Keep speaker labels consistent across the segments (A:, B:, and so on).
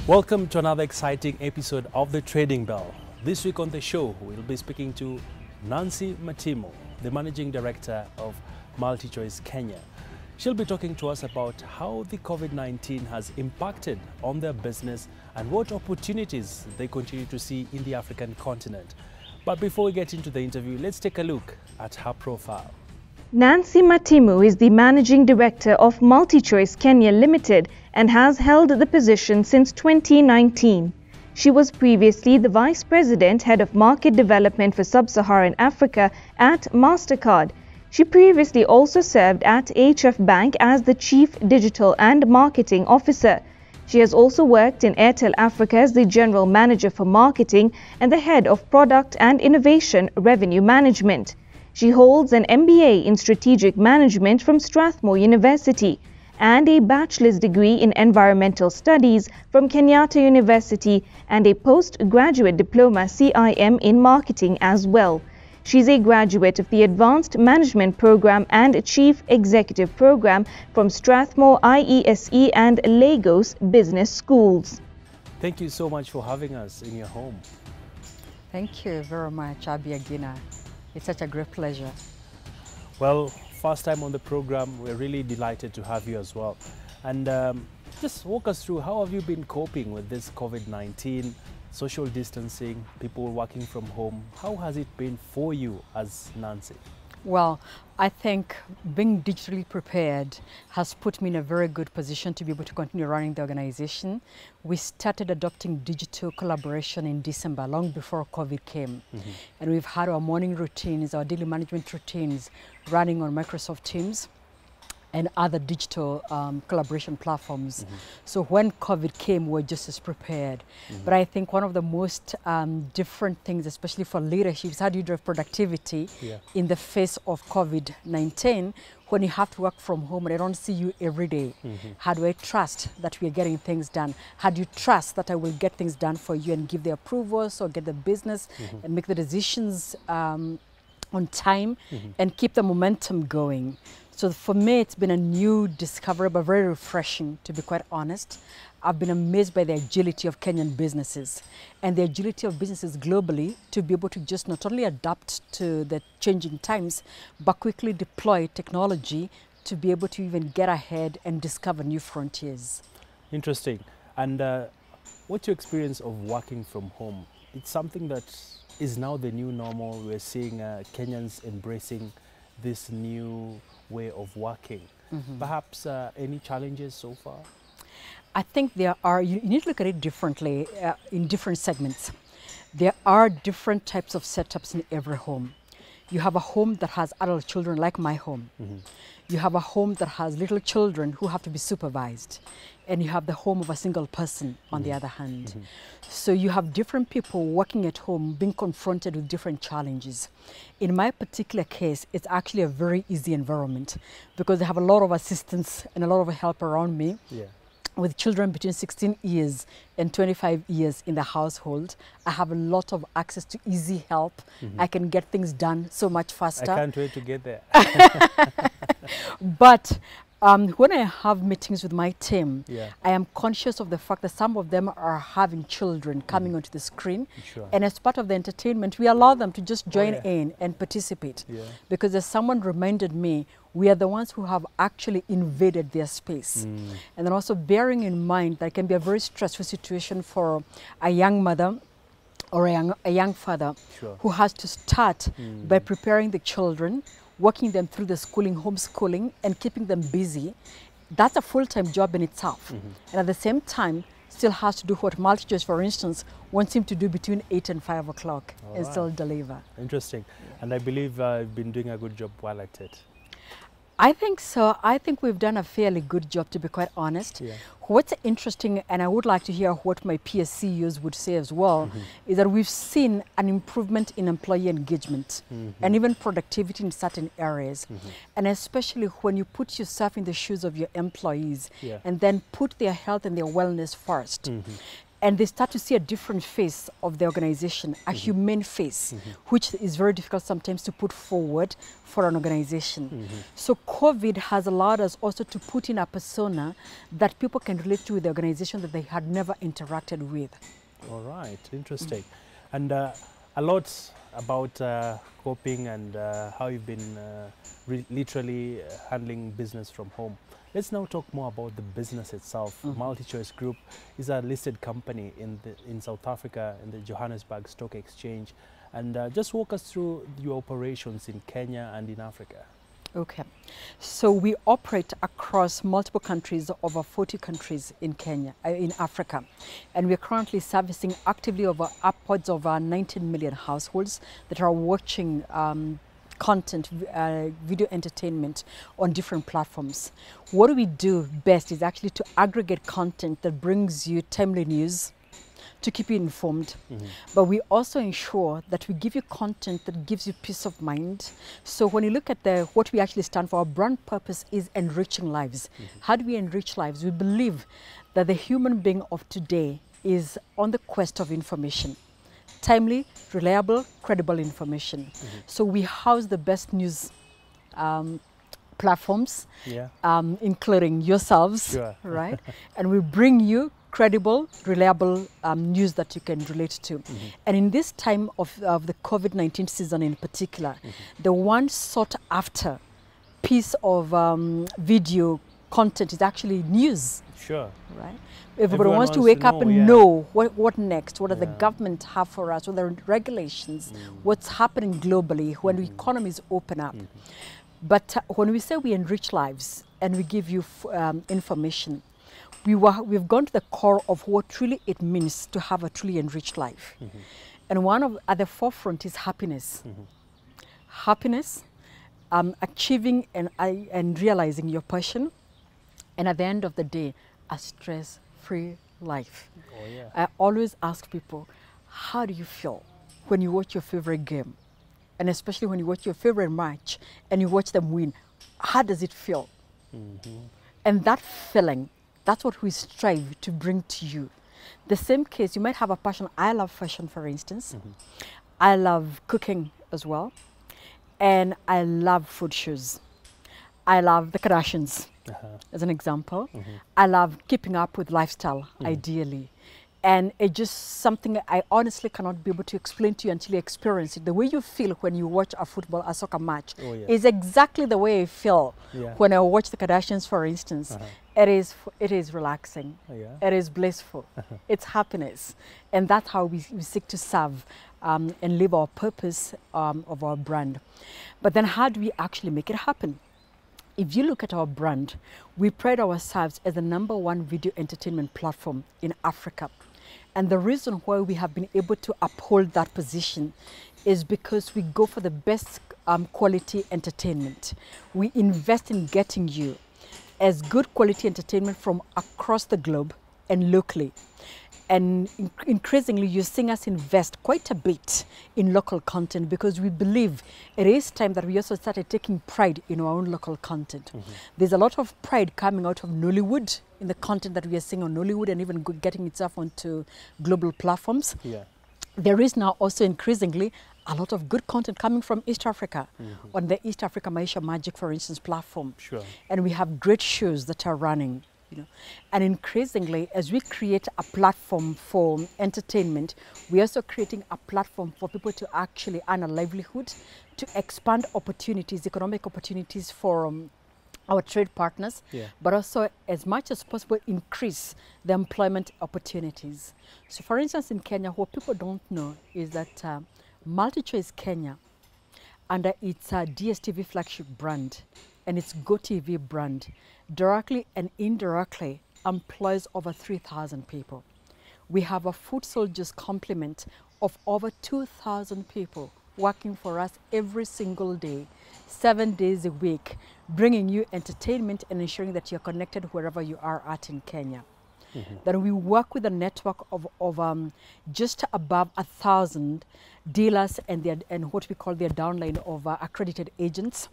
A: Welcome to another exciting episode of The Trading Bell. This week on the show, we'll be speaking to Nancy Matimu, the Managing Director of Multichoice Kenya. She'll be talking to us about how the COVID-19 has impacted on their business and what opportunities they continue to see in the African continent. But before we get into the interview, let's take a look at her profile.
B: Nancy Matimu is the Managing Director of Multichoice Kenya Limited and has held the position since 2019. She was previously the Vice President, Head of Market Development for Sub-Saharan Africa at MasterCard. She previously also served at HF Bank as the Chief Digital and Marketing Officer. She has also worked in Airtel Africa as the General Manager for Marketing and the Head of Product and Innovation Revenue Management. She holds an MBA in Strategic Management from Strathmore University and a bachelor's degree in Environmental Studies from Kenyatta University and a postgraduate diploma CIM in Marketing as well. She's a graduate of the Advanced Management Program and Chief Executive Program from Strathmore IESE and Lagos Business Schools.
A: Thank you so much for having us in your home.
C: Thank you very much, Agina. It's such a great pleasure.
A: Well, first time on the program, we're really delighted to have you as well. And just walk us through, how have you been coping with this COVID-19, social distancing, people working from home? How has it been for you as Nancy?
C: Well, I think being digitally prepared has put me in a very good position to be able to continue running the organization. We started adopting digital collaboration in December, long before COVID came. And we've had our morning routines, our daily management routines running on Microsoft Teams and other digital collaboration platforms. So when COVID came, we're just as prepared. But I think one of the most different things, especially for leadership, is how do you drive productivity in the face of COVID-19 when you have to work from home and I don't see you every day? How do I trust that we are getting things done? How do you trust that I will get things done for you and give the approvals or get the business and make the decisions on time and keep the momentum going? So for me, it's been a new discovery, but very refreshing, to be quite honest. I've been amazed by the agility of Kenyan businesses and the agility of businesses globally to be able to just not only adapt to the changing times, but quickly deploy technology to be able to even get ahead and discover new frontiers.
A: Interesting. And what's your experience of working from home? It's something that is now the new normal. We're seeing Kenyans embracing this new way of working. Perhaps any challenges so far?
C: I think there are, you need to look at it differently in different segments. There are different types of setups in every home. You have a home that has adult children, like my home. You have a home that has little children who have to be supervised. And you have the home of a single person on the other hand. So you have different people working at home being confronted with different challenges. In my particular case, it's actually a very easy environment because I have a lot of assistance and a lot of help around me. With children between 16 years and 25 years in the household, I have a lot of access to easy help. I can get things done so much faster.
A: I can't wait to get there.
C: But when I have meetings with my team, I am conscious of the fact that some of them are having children coming onto the screen. And as part of the entertainment, we allow them to just join in and participate. Because as someone reminded me, we are the ones who have actually invaded their space. And then also bearing in mind that it can be a very stressful situation for a young mother or a young father who has to start by preparing the children, working them through the schooling, homeschooling, and keeping them busy. That's a full-time job in itself. And at the same time, still has to do what Multichoice, for instance, wants him to do between 8 and 5 o'clock and still deliver.
A: Interesting. And I believe you've been doing a good job while at it.
C: I think so. I think we've done a fairly good job, to be quite honest. What's interesting, and I would like to hear what my peer CEOs would say as well, is that we've seen an improvement in employee engagement and even productivity in certain areas. And especially when you put yourself in the shoes of your employees and then put their health and their wellness first. And they start to see a different face of the organization, a humane face, which is very difficult sometimes to put forward for an organization. So COVID has allowed us also to put in a persona that people can relate to with the organization that they had never interacted with.
A: All right, interesting. And a lot about coping and how you've been literally handling business from home. Let's now talk more about the business itself. Multichoice Group is a listed company in South Africa, in the Johannesburg Stock Exchange. And just walk us through your operations in Kenya and in Africa.
C: Okay, so we operate across multiple countries, over 40 countries in Kenya, in Africa. And we're currently servicing actively over upwards of 19 million households that are watching content, video entertainment on different platforms. What we do best is actually to aggregate content that brings you timely news, to keep you informed, but we also ensure that we give you content that gives you peace of mind. So when you look at what we actually stand for, our brand purpose is enriching lives. How do we enrich lives? We believe that the human being of today is on the quest of information. Timely, reliable, credible information. So we house the best news platforms, including yourselves, right? And we bring you credible, reliable news that you can relate to. And in this time of the COVID-19 season in particular, the one sought after piece of video content is actually news.
A: Sure.
C: Right? Everybody wants to wake up and know what next, what does the government have for us, what are the regulations, what's happening globally when the economies open up. But when we say we enrich lives and we give you information, we've gone to the core of what truly it means to have a truly enriched life. And at the forefront is happiness. Happiness, achieving and realizing your passion, and at the end of the day, a stress-free life. I always ask people, how do you feel when you watch your favorite game? And especially when you watch your favorite match and you watch them win, how does it feel? And that feeling, that's what we strive to bring to you. The same case, you might have a passion. I love fashion, for instance. I love cooking as well. And I love food shows. I love the Kardashians, as an example. I love keeping up with lifestyle, ideally. And it's just something I honestly cannot be able to explain to you until you experience it. The way you feel when you watch a soccer match is exactly the way I feel when I watch the Kardashians, for instance. It is relaxing. It is blissful. It's happiness. And that's how we seek to serve and live our purpose of our brand. But then how do we actually make it happen? If you look at our brand, we pride ourselves as the #1 video entertainment platform in Africa. And the reason why we have been able to uphold that position is because we go for the best quality entertainment. We invest in getting you as good quality entertainment from across the globe and locally. And increasingly, you're seeing us invest quite a bit in local content because we believe it is time that we also started taking pride in our own local content. There's a lot of pride coming out of Nollywood in the content that we are seeing on Nollywood and even getting itself onto global platforms. There is now also increasingly a lot of good content coming from East Africa on the East Africa Maisha Magic, for instance, platform. And we have great shows that are running. And increasingly, as we create a platform for entertainment, we're also creating a platform for people to actually earn a livelihood, to expand opportunities, economic opportunities for our trade partners, but also as much as possible increase the employment opportunities. So for instance, in Kenya, what people don't know is that Multichoice Kenya, under its DSTV flagship brand and its GoTV brand, directly and indirectly employs over 3,000 people. We have a foot soldiers complement of over 2,000 people working for us every single day, 7 days a week, bringing you entertainment and ensuring that you're connected wherever you are at in Kenya. Then we work with a network of just above 1,000 dealers and what we call their downline of accredited agents,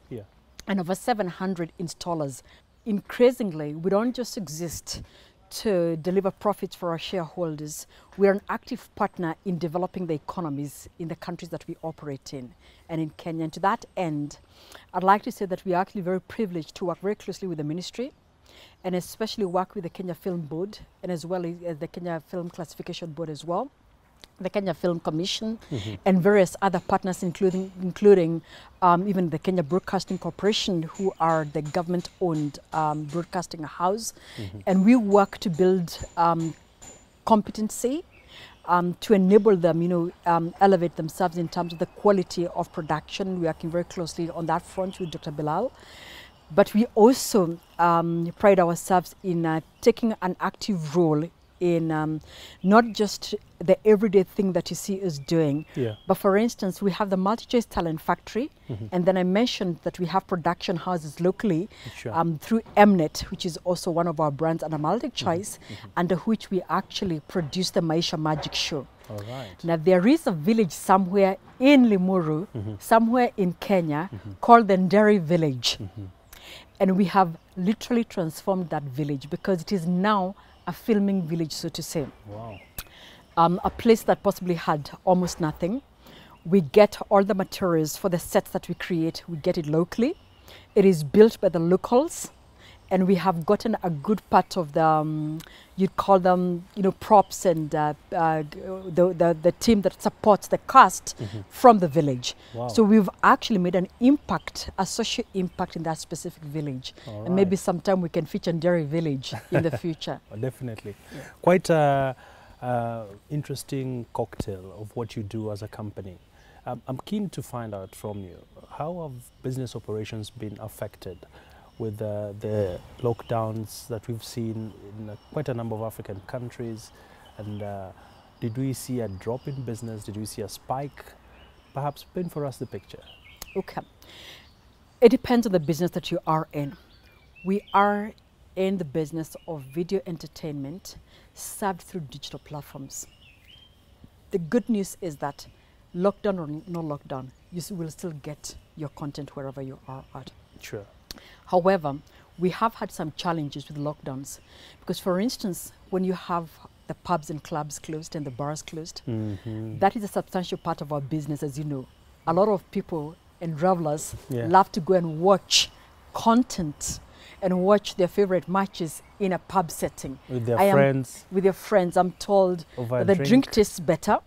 C: and over 700 installers. Increasingly, we don't just exist to deliver profits for our shareholders, we are an active partner in developing the economies in the countries that we operate in and in Kenya. And to that end, I'd like to say that we are actually very privileged to work very closely with the ministry, and especially work with the Kenya Film Board, and as well as the Kenya Film Classification Board as well, the Kenya Film Commission, and various other partners, including even the Kenya Broadcasting Corporation, who are the government-owned broadcasting house. And we work to build competency to enable them, elevate themselves in terms of the quality of production. We are working very closely on that front with Dr. Bilal. But we also pride ourselves in taking an active role in not just the everyday thing that you see us doing, but for instance, we have the Multichoice Talent Factory, and then I mentioned that we have production houses locally through Mnet, which is also one of our brands, and a Multichoice, under which we actually produce the Maisha Magic Show.
A: All right.
C: Now there is a village somewhere in Limuru, somewhere in Kenya, called the Nderi Village. And we have literally transformed that village because it is now a filming village, so to say.
A: Wow.
C: A place that possibly had almost nothing. We get all the materials for the sets that we create, we get it locally. It is built by the locals, and we have gotten a good part of the, you'd call them, props and the team that supports the cast from the village.
A: Wow.
C: So we've actually made an impact, a social impact in that specific village.
A: All
C: and maybe sometime we can feature Nderi Village in the future.
A: Definitely. Yeah. Quite a interesting cocktail of what you do as a company. I'm keen to find out from you, how have business operations been affected with the lockdowns that we've seen in quite a number of African countries? And did we see a drop in business? Did we see a spike? Perhaps paint for us the picture.
C: Okay. It depends on the business that you are in. We are in the business of video entertainment served through digital platforms. The good news is that lockdown or no lockdown, you will still get your content wherever you are at.
A: Sure.
C: However, we have had some challenges with lockdowns because, for instance, when you have the pubs and clubs closed and the bars closed, that is a substantial part of our business, as you know. A lot of people and revelers love to go and watch content and watch their favorite matches in a pub setting.
A: With their friends.
C: With their friends. I'm told that the drink tastes better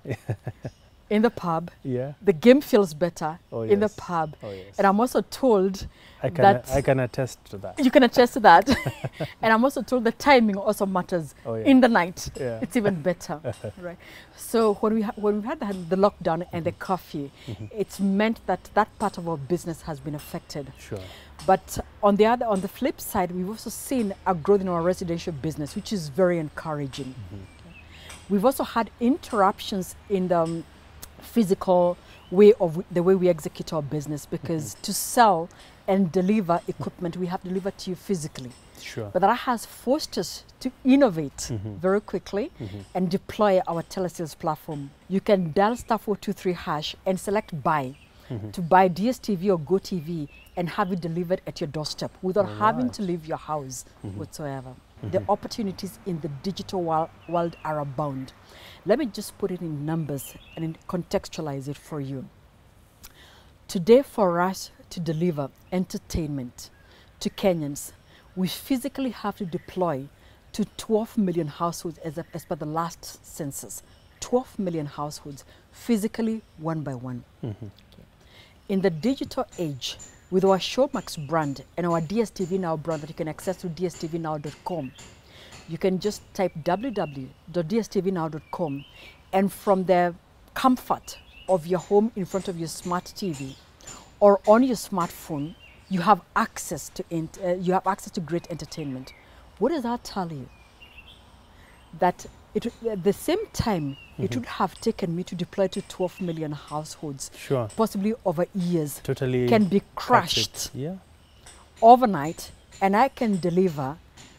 C: in the pub.
A: Yeah.
C: The game feels better in the pub.
A: Oh, yes.
C: And I'm also told
A: I can attest to that.
C: You can attest to that. And I'm also told the timing also matters. In the night. Yeah. It's even better. Right. So when we've had the lockdown and the curfew, it's meant that that part of our business has been affected.
A: Sure.
C: But on the flip side, we've also seen a growth in our residential business, which is very encouraging. We've also had interruptions in the physical way of the way we execute our business, because to sell and deliver equipment, we have to deliver to you physically.
A: Sure.
C: But that has forced us to innovate very quickly and deploy our telesales platform. You can dial *423# and select buy to buy DSTV or GoTV and have it delivered at your doorstep without having to leave your house whatsoever. The opportunities in the digital world are abound. Let me just put it in numbers and contextualize it for you. Today, for us to deliver entertainment to Kenyans, we physically have to deploy to 12 million households as per the last census. 12 million households, physically one by one. In the digital age, with our Showmax brand and our DSTV Now brand that you can access through dstvnow.com, you can just type www.dstvnow.com, and from the comfort of your home in front of your smart TV or on your smartphone, you have access to great entertainment. What does that tell you? That at the same time, it would have taken me to deploy to 12 million households, possibly over years, can be crushed overnight, and I can deliver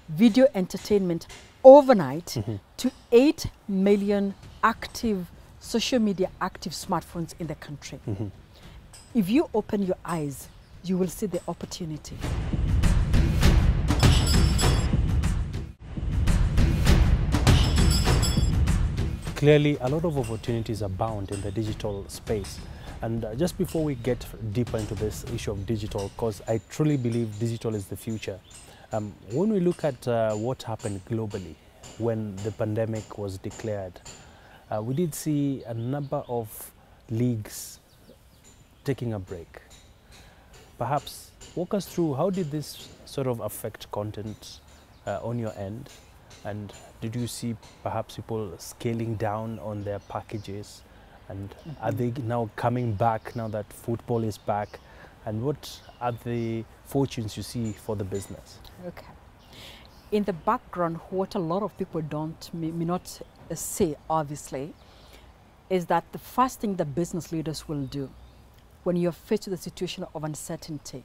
C: video entertainment overnight to 8 million active, social media active smartphones in the country. If you open your eyes, you will see the opportunity.
A: clearly a lot of opportunities abound in the digital space. And just before we get deeper into this issue of digital, because I truly believe digital is the future, when we look at what happened globally when the pandemic was declared, we did see a number of leagues taking a break. Perhaps walk us through, how did this sort of affect content on your end? And did you see perhaps people scaling down on their packages? And are they now coming back now that football is back? And what are the fortunes you see for the business?
C: Okay. In the background, what a lot of people may not say, obviously, is that the first thing that business leaders will do when you're faced with a situation of uncertainty,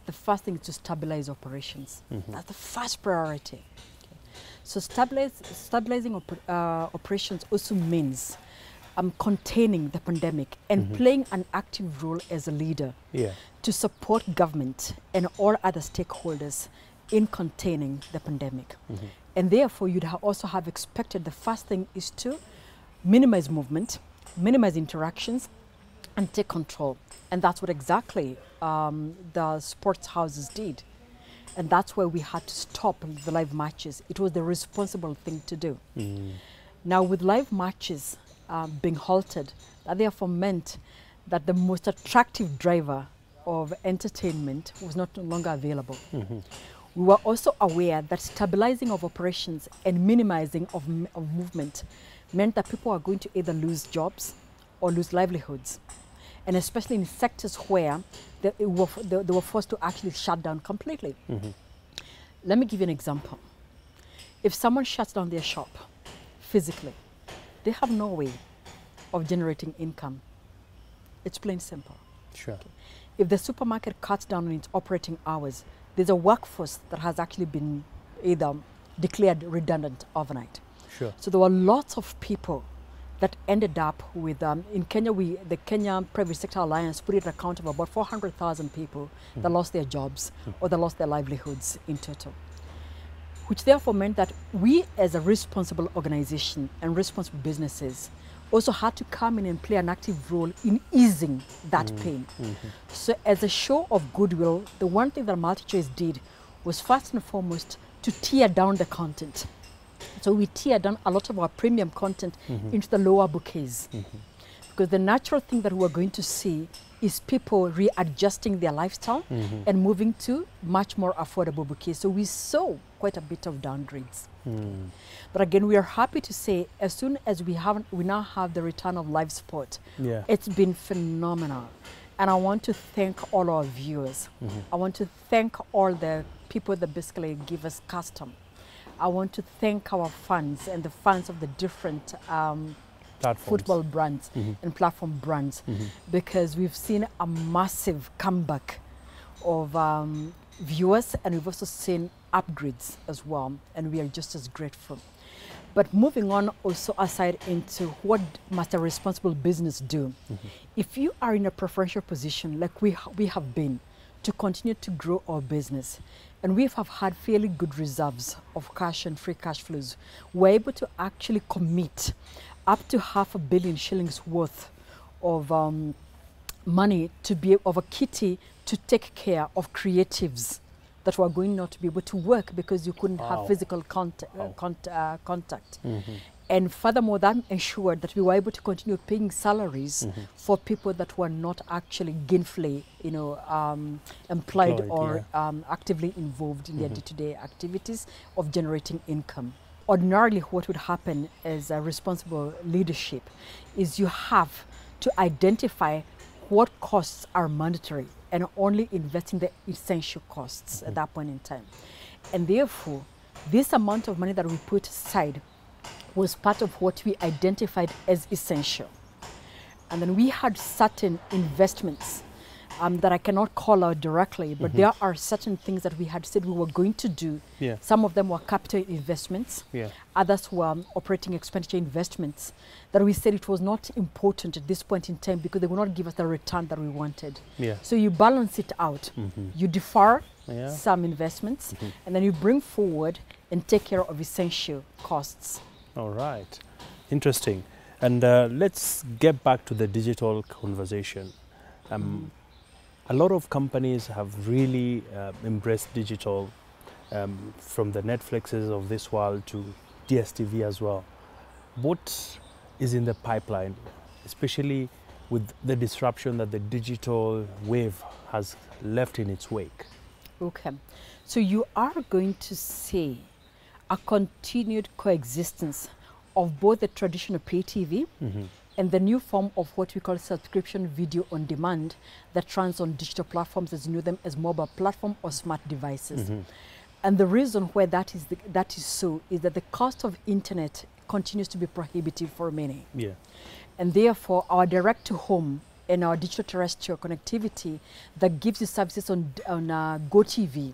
C: the first thing is to stabilize operations. That's the first priority. Okay. So stabilizing operations also means containing the pandemic and playing an active role as a leader to support government and all other stakeholders in containing the pandemic. And therefore, you'd also have expected the first thing is to minimize movement, minimize interactions, and take control. And that's what exactly the sports houses did. And that's where we had to stop the live matches. It was the responsible thing to do. Now, with live matches being halted, that therefore meant that the most attractive driver of entertainment was no longer available. We were also aware that stabilizing of operations and minimizing of movement meant that people are going to either lose jobs or lose livelihoods. And especially in sectors where they were forced to actually shut down completely. Let me give you an example. If someone shuts down their shop physically, they have no way of generating income. It's plain simple.
A: Sure.
C: Okay. If the supermarket cuts down on its operating hours, there's a workforce that has actually been either declared redundant overnight.
A: Sure.
C: So there were lots of people that ended up with, in Kenya, the Kenya Private Sector Alliance put it at a count of about 400,000 people that lost their jobs or that lost their livelihoods in total. Which therefore meant that we as a responsible organization and responsible businesses also had to come in and play an active role in easing that pain. So as a show of goodwill, the one thing that Multichoice did was first and foremost to tear down the content. So we tear down a lot of our premium content into the lower bouquets. Because the natural thing that we're going to see is people readjusting their lifestyle and moving to much more affordable bouquets. So we saw quite a bit of downgrades. But again, we are happy to say, as soon as we now have the return of live sport, it's been phenomenal. And I want to thank all our viewers. I want to thank all the people that basically give us custom. I want to thank our fans and the fans of the different football brands and platform brands, because we've seen a massive comeback of viewers, and we've also seen upgrades as well, and we are just as grateful. But moving on also aside into what must a responsible business do? If you are in a preferential position like we have been to continue to grow our business, and we have had fairly good reserves of cash and free cash flows, we're able to actually commit up to £500 million shillings worth of money to be of a kitty to take care of creatives that were going not to be able to work because you couldn't have physical contact. And furthermore, that ensured that we were able to continue paying salaries for people that were not actually gainfully, employed or actively involved in their day-to-day activities of generating income. Ordinarily, what would happen as a responsible leadership is you have to identify what costs are mandatory and only invest in the essential costs at that point in time. And therefore, this amount of money that we put aside was part of what we identified as essential. And then we had certain investments that I cannot call out directly, but there are certain things that we had said we were going to do. Some of them were capital investments, others were operating expenditure investments that we said it was not important at this point in time because they would not give us the return that we wanted. So you balance it out. You defer some investments and then you bring forward and take care of essential costs.
A: All right. Interesting. And let's get back to the digital conversation. A lot of companies have really embraced digital, from the Netflixes of this world to DSTV as well. What is in the pipeline, especially with the disruption that the digital wave has left in its wake?
C: Okay, so you are going to see a continued coexistence of both the traditional pay TV and the new form of what we call subscription video on demand that runs on digital platforms, as you know them as mobile platform or smart devices. And the reason why that is so is that the cost of internet continues to be prohibitive for many.
A: Yeah.
C: And therefore, our direct-to-home and our digital terrestrial connectivity that gives you services on GoTV,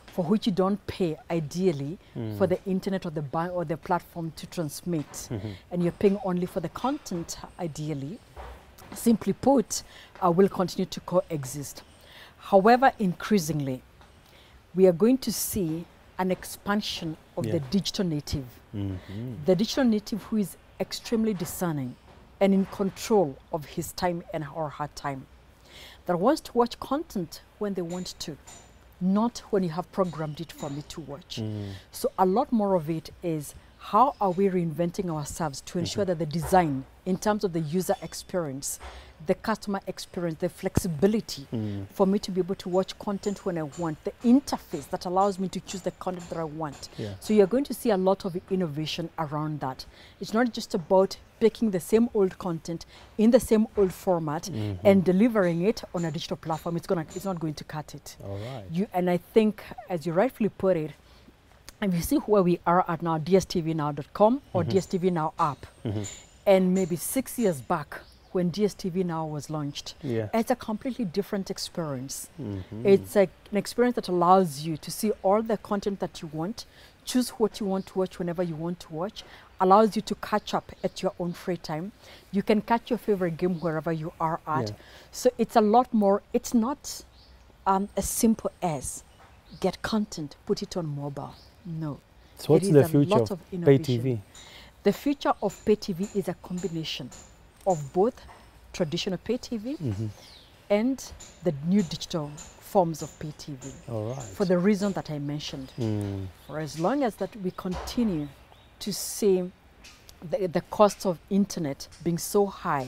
C: for which you don't pay ideally for the internet or the platform to transmit, and you're paying only for the content ideally, simply put, will continue to coexist. However, increasingly, we are going to see an expansion of the digital native. The digital native who is extremely discerning and in control of his time and or her time, that wants to watch content when they want to, not when you have programmed it for me to watch. So a lot more of it is how are we reinventing ourselves to ensure that the design in terms of the user experience, the customer experience, the flexibility for me to be able to watch content when I want, the interface that allows me to choose the content that I want. So you're going to see a lot of innovation around that. It's not just about picking the same old content in the same old format and delivering it on a digital platform. It's not going to cut it.
A: All right.
C: And I think, as you rightfully put it, and you see where we are at now, dstvnow.com or DSTV Now app, and maybe 6 years back when DSTV Now was launched, it's a completely different experience. It's an experience that allows you to see all the content that you want, choose what you want to watch whenever you want to watch, allows you to catch up at your own free time. You can catch your favorite game wherever you are at. So it's a lot more, it's not as simple as get content, put it on mobile. No.
A: So what's the future of pay TV?
C: The future of pay TV is a combination of both traditional pay TV and the new digital forms of pay TV.
A: All right.
C: For the reason that I mentioned. For as long as that we continue to see the cost of internet being so high,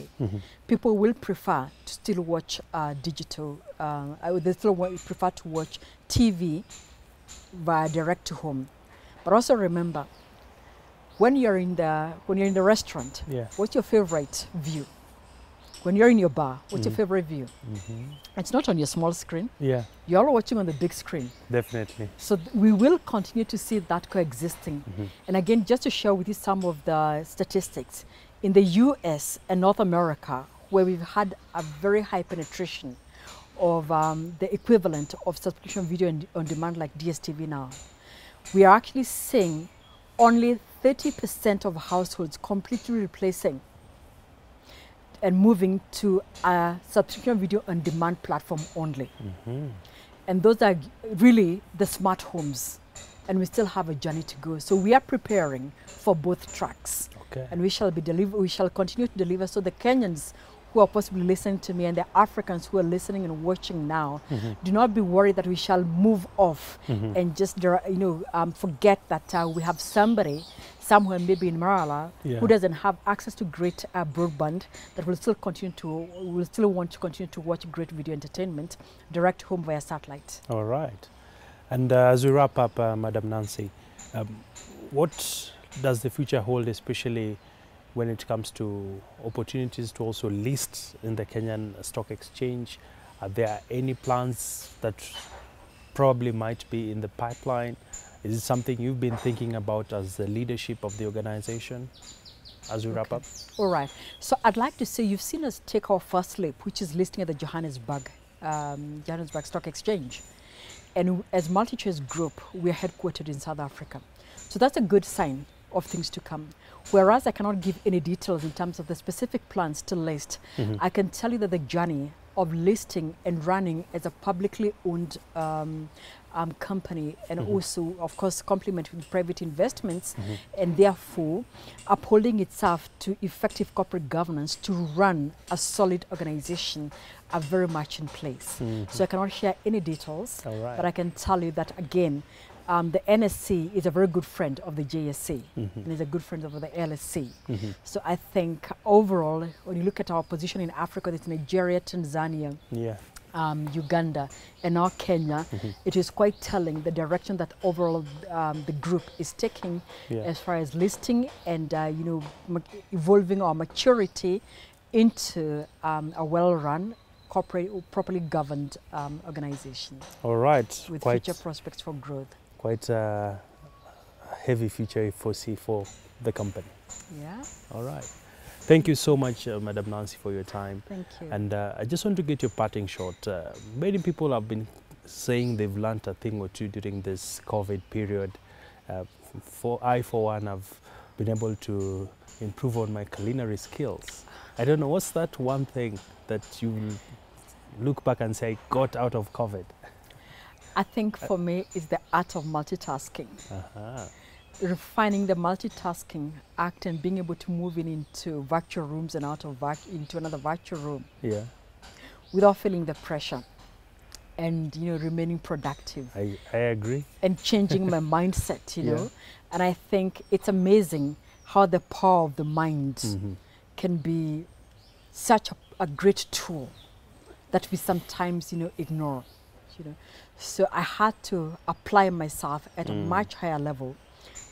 C: people will prefer to still watch digital. They still prefer to watch TV via direct to home. But also remember, when you're in the restaurant, what's your favorite view? When you're in your bar, what's your favorite view? It's not on your small screen. You're all watching on the big screen.
A: Definitely.
C: So we will continue to see that coexisting. And again, just to share with you some of the statistics, in the US and North America, where we've had a very high penetration of the equivalent of subscription video on demand like DSTV Now, we are actually seeing only 30% of households completely replacing and moving to a subscription video on demand platform only. And those are really the smart homes. And we still have a journey to go. So we are preparing for both tracks. And we shall continue to deliver. So the Kenyans who are possibly listening to me and the Africans who are listening and watching now, do not be worried that we shall move off and just forget that we have somebody somewhere maybe in Marala who doesn't have access to great broadband, that will still want to continue to watch great video entertainment direct home via satellite.
A: All right. And as we wrap up, Madam Nancy, what does the future hold, especially when it comes to opportunities to also list in the Kenyan Stock Exchange? Are there any plans that probably might be in the pipeline? Is it something you've been thinking about as the leadership of the organization as we wrap up?
C: All right. So I'd like to say you've seen us take our first leap, which is listing at the Johannesburg Stock Exchange. And as Multichoice Group, we are headquartered in South Africa. So that's a good sign of things to come. Whereas I cannot give any details in terms of the specific plans to list, I can tell you that the journey of listing and running as a publicly owned company, and also, of course, complement with private investments, and therefore upholding itself to effective corporate governance to run a solid organization are very much in place. So I cannot share any details, but I can tell you that, again, the NSC is a very good friend of the JSC, and is a good friend of the LSC. So I think overall, when you look at our position in Africa, it's Nigeria, Tanzania, Uganda, and now Kenya, it is quite telling the direction that overall the group is taking as far as listing and evolving our maturity into a well-run, corporate, properly governed organization.
A: All right.
C: With future prospects for growth.
A: Quite a heavy future you foresee for the company.
C: Yeah.
A: All right. Thank you so much, Madam Nancy, for your time.
C: Thank you.
A: And I just want to get your parting shot. Many people have been saying they've learned a thing or two during this COVID period. I, for one, have been able to improve on my culinary skills. I don't know, what's that one thing that you look back and say got out of COVID?
C: I think for me, it's the art of multitasking. Refining the multitasking act and being able to move into virtual rooms and out of into another virtual room. Yeah. Without feeling the pressure, and remaining productive.
A: I agree.
C: And changing my mindset, you know. And I think it's amazing how the power of the mind can be such a great tool that we sometimes ignore. So I had to apply myself at a much higher level,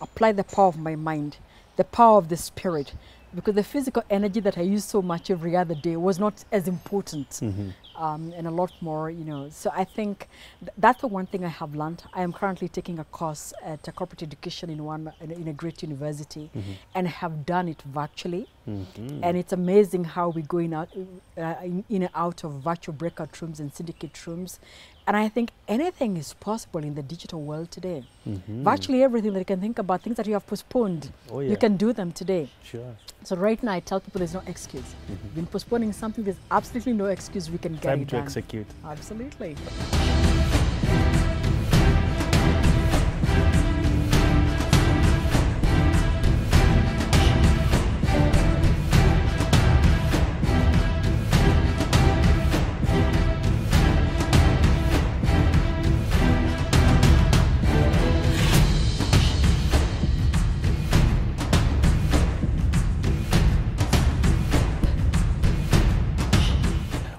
C: apply the power of my mind, the power of the spirit, because the physical energy that I used so much every other day was not as important, and a lot more, So I think that's the one thing I have learned. I am currently taking a course at a corporate education in a great university, and have done it virtually. And it's amazing how we go in and out of virtual breakout rooms and syndicate rooms. And I think anything is possible in the digital world today. Virtually everything that you can think about, things that you have postponed, you can do them today.
A: Sure.
C: So right now I tell people there's no excuse. You've been postponing something, there's absolutely no excuse, we can get it done.
A: Time to execute.
C: Absolutely.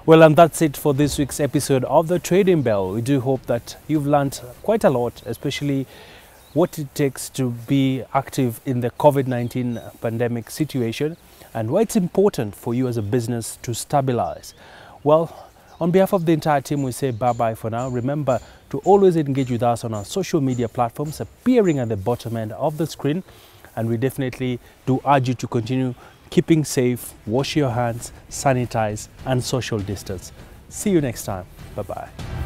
A: Well, and that's it for this week's episode of The Trading Bell. We do hope that you've learned quite a lot, especially what it takes to be active in the COVID-19 pandemic situation and why it's important for you as a business to stabilize. Well, on behalf of the entire team, we say bye-bye for now. Remember to always engage with us on our social media platforms appearing at the bottom end of the screen. And we definitely do urge you to continue keeping safe, wash your hands, sanitize, and social distance. See you next time. Bye-bye.